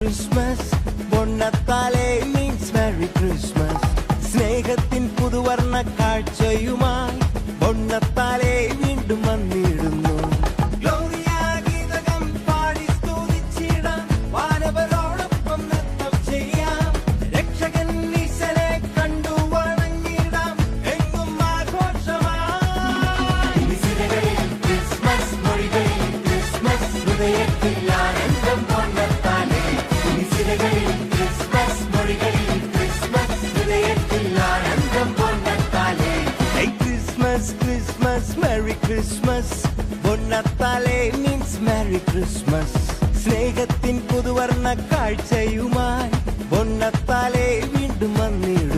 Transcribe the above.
Christmas, പൊന്നത്താലേ means Merry Christmas. സ്നേഹത്തിൻ പുതുവർണ്ണ കാഴ്ചയുമായി പൊന്നത്താലേ വീണ്ടും വന്നിടുന്നു. ഗീതകം പാടി സ്തുതിച്ചിടാം, വാനവരോടൊപ്പം നൃത്തം ചെയ്യാം. രക്ഷകൻ ഈശനെ കണ്ടു വണങ്ങിടാം, എങ്ങും ആഘോഷമായി. ക്രിസ്മസ് മൊഴികളിൽ ക്രിസ്മസ് ഹൃദയത്തിൽ ആനന്ദം പൊന്നത്താലേ. ക്രിസ്മസ് മൊഴികളിൽ ക്രിസ്മസ് ഹൃദയത്തിൽ ആനന്ദം പൊന്നത്താലേ. ക്രിസ്മസ് ക്രിസ്മസ് മെറി ക്രിസ്മസ്, പൊന്നത്താലേ മീൻസ് മെറി ക്രിസ്മസ്. സ്നേഹത്തിൻ പുതുവർണ്ണ കാഴ്ചയുമായി പൊന്നത്താലേ വീണ്ടും വന്നിടും.